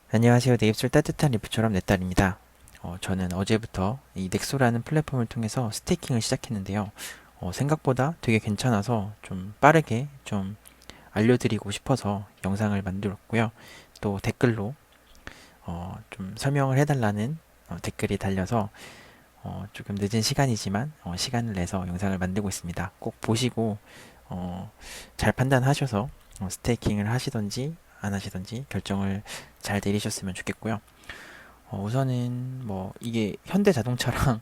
안녕하세요. 내 입술 따뜻한 리프처럼 내 딸입니다. 저는 어제부터 이 넥소라는 플랫폼을 통해서 스테이킹을 시작했는데요. 생각보다 되게 괜찮아서 좀 빠르게 좀 알려드리고 싶어서 영상을 만들었고요. 또 댓글로 좀 설명을 해달라는 댓글이 달려서 조금 늦은 시간이지만 시간을 내서 영상을 만들고 있습니다. 꼭 보시고 잘 판단하셔서 스테이킹을 하시던지 안 하시던지 결정을 잘 내리셨으면 좋겠고요. 우선은 뭐 이게 현대 자동차랑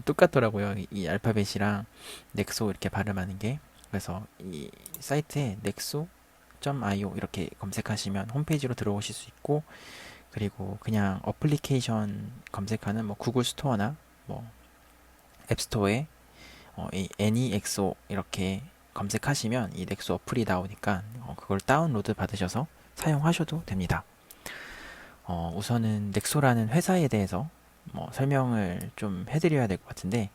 똑같더라고요. 이 알파벳이랑 넥소 이렇게 발음하는 게. 그래서 이 사이트에 nexo.io 이렇게 검색하시면 홈페이지로 들어오실 수 있고, 그리고 그냥 어플리케이션 검색하는 뭐 구글 스토어나 뭐 앱스토어에 이 NEXO 이렇게 검색하시면 이 넥소 어플이 나오니까 그걸 다운로드 받으셔서 사용하셔도 됩니다. 우선은 넥소라는 회사에 대해서 뭐 설명을 좀 해드려야 될 것 같은데,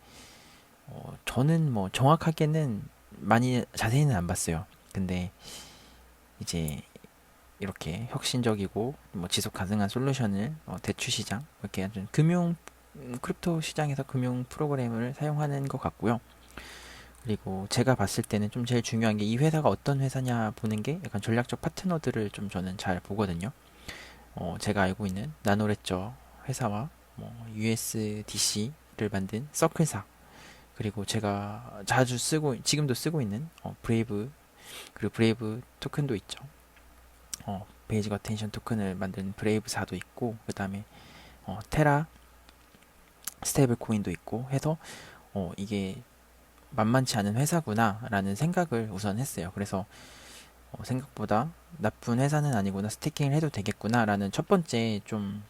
저는 뭐 정확하게는 많이 자세히는 안 봤어요. 근데 이제 이렇게 혁신적이고 뭐 지속 가능한 솔루션을 대출 시장 이렇게 좀 금융 크립토 시장에서 금융 프로그램을 사용하는 것 같고요. 그리고 제가 봤을 때는 좀 제일 중요한 게 이 회사가 어떤 회사냐 보는 게 약간 전략적 파트너들을 좀 저는 잘 보거든요. 제가 알고 있는 나노레저 회사와 뭐 USDC를 만든 서클사, 그리고 제가 자주 쓰고 지금도 쓰고 있는 브레이브, 그리고 브레이브 토큰도 있죠. 베이직 어텐션 토큰을 만든 브레이브사도 있고, 그 다음에 테라 스테이블 코인도 있고 해서 이게 만만치 않은 회사구나라는 생각을 우선 했어요. 그래서 생각보다 나쁜 회사는 아니구나, 스테이킹을 해도 되겠구나라는 첫 번째 좀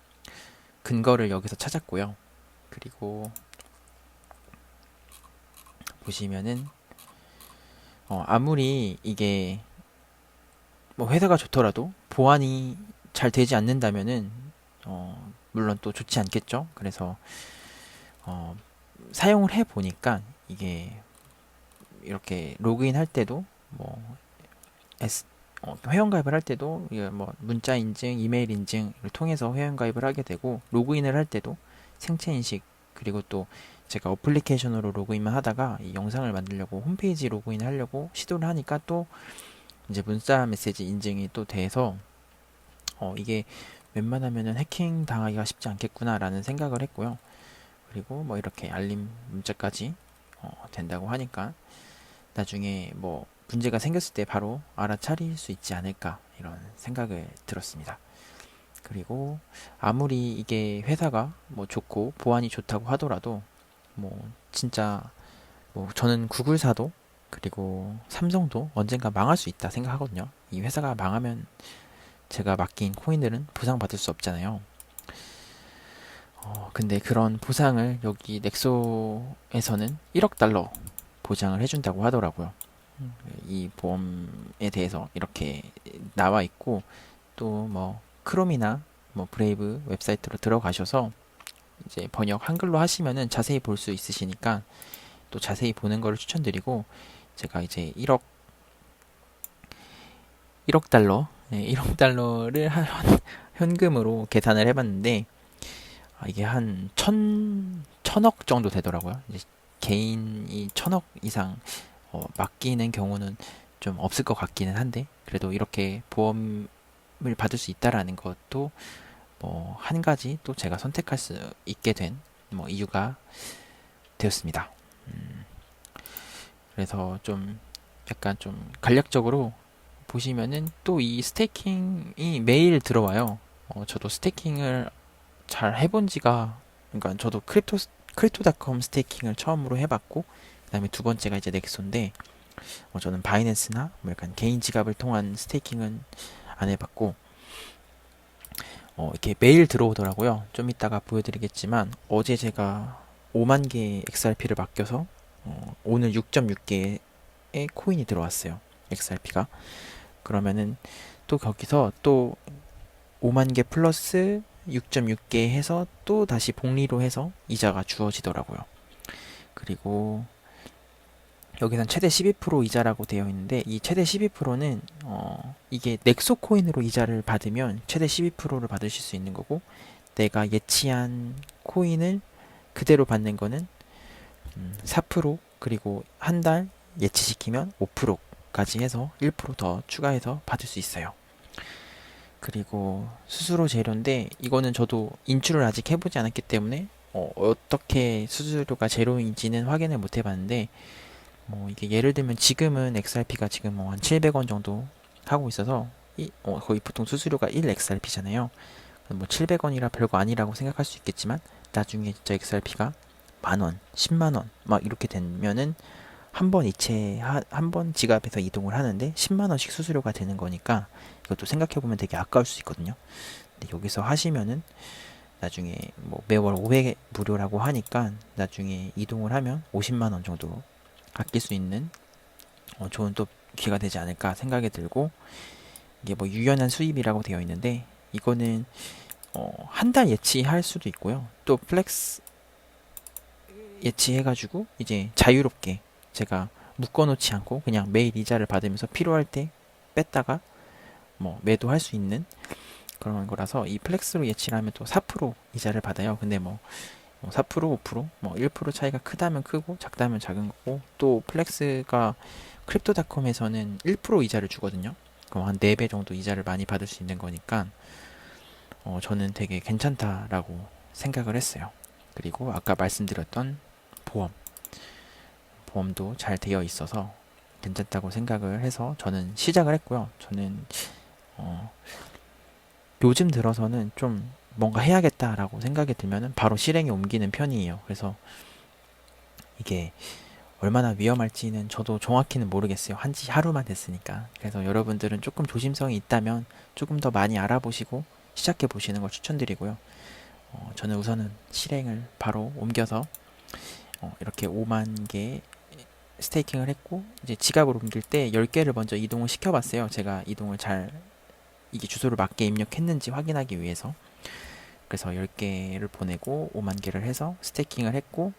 근거를 여기서 찾았고요. 그리고 보시면은 아무리 이게 뭐 회사가 좋더라도 보안이 잘 되지 않는다면은 물론 또 좋지 않겠죠. 그래서 어, 사용을 해 보니까 이게 이렇게 로그인 할 때도 뭐 S, 회원가입을 할 때도 이게 뭐 문자 인증, 이메일 인증을 통해서 회원가입을 하게 되고, 로그인을 할 때도 생체 인식, 그리고 또 제가 어플리케이션으로 로그인만 하다가 이 영상을 만들려고 홈페이지 로그인 하려고 시도를 하니까 또 이제 문자 메시지 인증이 또 돼서 이게 웬만하면은 해킹 당하기가 쉽지 않겠구나라는 생각을 했고요. 그리고 뭐 이렇게 알림 문자까지 된다고 하니까 나중에 뭐 문제가 생겼을 때 바로 알아차릴 수 있지 않을까 이런 생각을 들었습니다. 그리고 아무리 이게 회사가 뭐 좋고 보안이 좋다고 하더라도 뭐 진짜 뭐 저는 구글사도 그리고 삼성도 언젠가 망할 수 있다 생각하거든요. 이 회사가 망하면 제가 맡긴 코인들은 보상받을 수 없잖아요. 근데 그런 보상을 여기 넥소에서는 1억 달러 보장을 해준다고 하더라고요. 이 보험에 대해서 이렇게 나와 있고, 또 뭐 크롬이나 뭐 브레이브 웹사이트로 들어가셔서 이제 번역 한글로 하시면은 자세히 볼 수 있으시니까 또 자세히 보는 거를 추천드리고, 제가 이제 1억 달러, 네, 1억 달러를 현금으로 계산을 해봤는데, 이게 한 천억 정도 되더라고요. 이제 개인이 천억 이상 맡기는 경우는 좀 없을 것 같기는 한데, 그래도 이렇게 보험을 받을 수 있다라는 것도 뭐 한 가지 또 제가 선택할 수 있게 된 뭐 이유가 되었습니다. 그래서 좀 약간 좀 간략적으로 보시면은 또 이 스테이킹이 매일 들어와요. 저도 스테이킹을 잘 해본 지가, 그러니까 저도 크립토닷컴 스테이킹을 처음으로 해봤고, 그다음에 두 번째가 이제 넥소인데, 저는 바이낸스나 뭐 약간 개인 지갑을 통한 스테이킹은 안 해봤고, 이렇게 메일 들어오더라고요. 좀 이따가 보여드리겠지만 어제 제가 5만 개의 XRP를 맡겨서 오늘 6.6개의 코인이 들어왔어요. XRP가. 그러면은 또 거기서 또 5만 개 플러스 6.6개 해서 또 다시 복리로 해서 이자가 주어지더라고요. 그리고 여기선 최대 12% 이자라고 되어 있는데 이 최대 12%는 이게 넥소 코인으로 이자를 받으면 최대 12%를 받으실 수 있는 거고, 내가 예치한 코인을 그대로 받는 거는 4%, 그리고 한 달 예치시키면 5%까지 해서 1%더 추가해서 받을 수 있어요. 그리고 수수료 제로인데 이거는 저도 인출을 아직 해보지 않았기 때문에 어떻게 수수료가 제로인지는 확인을 못 해봤는데, 뭐 이게 예를 들면 지금은 XRP가 지금 뭐 한 700원 정도 하고 있어서 거의 보통 수수료가 1 XRP잖아요. 뭐 700원이라 별거 아니라고 생각할 수 있겠지만 나중에 진짜 XRP가 만원, 10만원 막 이렇게 되면은 한 번 지갑에서 이동을 하는데 10만원씩 수수료가 되는 거니까 이것도 생각해보면 되게 아까울 수 있거든요. 근데 여기서 하시면은 나중에 뭐 매월 500 무료라고 하니까 나중에 이동을 하면 50만원 정도 아낄 수 있는 좋은 또 기회가 되지 않을까 생각이 들고, 이게 뭐 유연한 수입이라고 되어 있는데 이거는 한 달 예치할 수도 있고요. 또 플렉스 예치해가지고 이제 자유롭게 제가 묶어놓지 않고 그냥 매일 이자를 받으면서 필요할 때 뺐다가 뭐 매도할 수 있는 그런 거라서, 이 플렉스로 예치를 하면 또 4% 이자를 받아요. 근데 뭐 4%, 5%, 뭐 1% 차이가 크다면 크고 작다면 작은 거고, 또 플렉스가 크립토닷컴에서는 1% 이자를 주거든요. 그럼 한 4배 정도 이자를 많이 받을 수 있는 거니까 저는 되게 괜찮다라고 생각을 했어요. 그리고 아까 말씀드렸던 보험도 잘 되어 있어서 괜찮다고 생각을 해서 저는 시작을 했고요. 저는 요즘 들어서는 좀 뭔가 해야겠다라고 생각이 들면은 바로 실행에 옮기는 편이에요. 그래서 이게 얼마나 위험할지는 저도 정확히는 모르겠어요. 한지 하루만 됐으니까. 그래서 여러분들은 조금 조심성이 있다면 조금 더 많이 알아보시고 시작해 보시는 걸 추천드리고요. 저는 우선은 실행을 바로 옮겨서 이렇게 5만 개 스테이킹을 했고, 이제 지갑을 옮길 때 10개를 먼저 이동을 시켜봤어요. 제가 이동을 잘 이게 주소를 맞게 입력했는지 확인하기 위해서. 그래서 10개를 보내고 5만 개를 해서 스테이킹을 했고,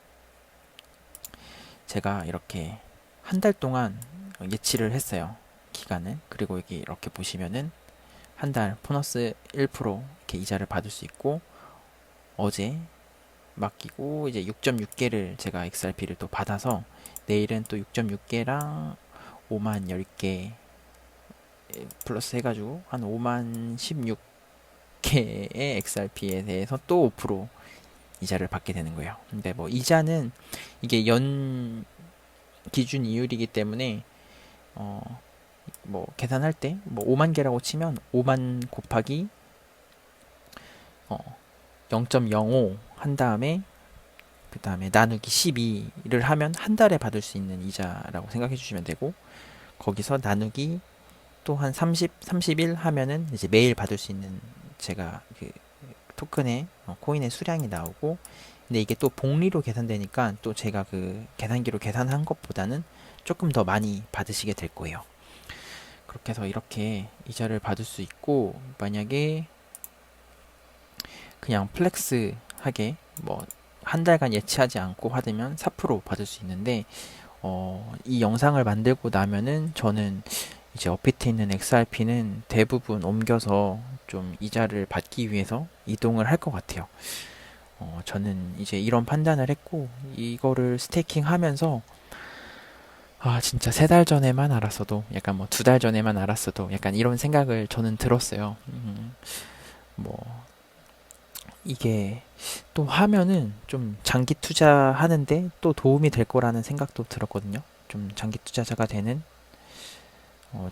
제가 이렇게 한 달 동안 예치를 했어요. 기간을. 그리고 여기 이렇게 보시면은 한 달 보너스 1% 이렇게 이자를 받을 수 있고, 어제 맡기고 이제 6.6개를 제가 XRP를 또 받아서 내일은 또 6.6개랑 5만 10개 플러스 해가지고 한 5만 16개의 XRP에 대해서 또 5% 이자를 받게 되는 거예요. 근데 뭐 이자는 이게 연 기준 이율이기 때문에 뭐 계산할 때 뭐 5만 개라고 치면 5만 곱하기 0.05 한 다음에 그 다음에 나누기 12를 하면 한 달에 받을 수 있는 이자라고 생각해 주시면 되고, 거기서 나누기 또 한 30, 31 하면은 이제 매일 받을 수 있는 제가 그 토큰의 코인의 수량이 나오고, 근데 이게 또 복리로 계산되니까 또 제가 그 계산기로 계산한 것보다는 조금 더 많이 받으시게 될 거예요. 그렇게 해서 이렇게 이자를 받을 수 있고, 만약에 그냥 플렉스하게 뭐 한 달간 예치하지 않고 받으면 4% 받을 수 있는데, 이 영상을 만들고 나면은 저는 이제 업비트에 있는 XRP는 대부분 옮겨서 좀 이자를 받기 위해서 이동을 할 것 같아요. 저는 이제 이런 판단을 했고, 이거를 스테이킹 하면서 진짜 3달 전에만 알았어도, 약간 뭐 2달 전에만 알았어도 약간 이런 생각을 저는 들었어요. 뭐 이게 또 하면은 좀 장기 투자하는데 또 도움이 될 거라는 생각도 들었거든요. 좀 장기 투자자가 되는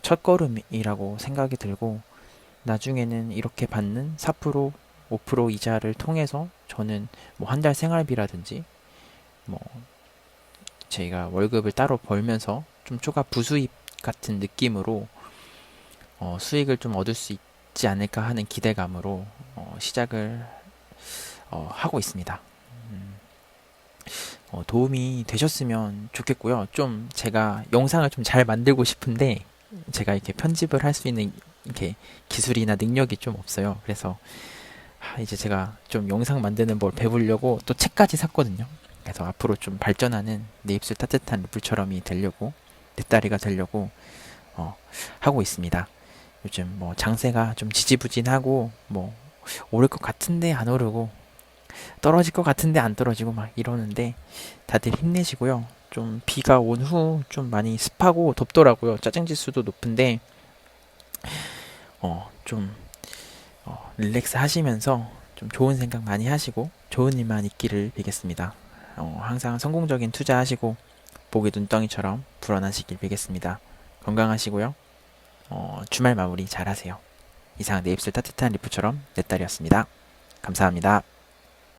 첫걸음이라고 생각이 들고, 나중에는 이렇게 받는 4%, 5% 이자를 통해서 저는 뭐 한 달 생활비라든지 뭐 제가 월급을 따로 벌면서 좀 초과 부수입 같은 느낌으로 수익을 좀 얻을 수 있지 않을까 하는 기대감으로 시작을 하고 있습니다. 도움이 되셨으면 좋겠고요. 좀 제가 영상을 좀 잘 만들고 싶은데 제가 이렇게 편집을 할 수 있는 이렇게 기술이나 능력이 좀 없어요. 그래서 이제 제가 좀 영상 만드는 걸 배우려고 또 책까지 샀거든요. 그래서 앞으로 좀 발전하는 내 입술 따뜻한 리플처럼이 되려고, 내 딸이가 되려고 어, 하고 있습니다. 요즘 뭐 장세가 좀 지지부진하고 뭐 오를 것 같은데 안 오르고 떨어질 것 같은데 안 떨어지고 막 이러는데 다들 힘내시고요. 좀 비가 온 후 좀 많이 습하고 덥더라고요. 짜증 지수도 높은데 좀 릴렉스 하시면서 좀 좋은 생각 많이 하시고 좋은 일만 있기를 빌겠습니다. 항상 성공적인 투자하시고 복이 눈덩이처럼 불어나시길 빌겠습니다. 건강하시고요. 주말 마무리 잘 하세요. 이상 내 입술 따뜻한 리프처럼 내 딸이었습니다. 감사합니다.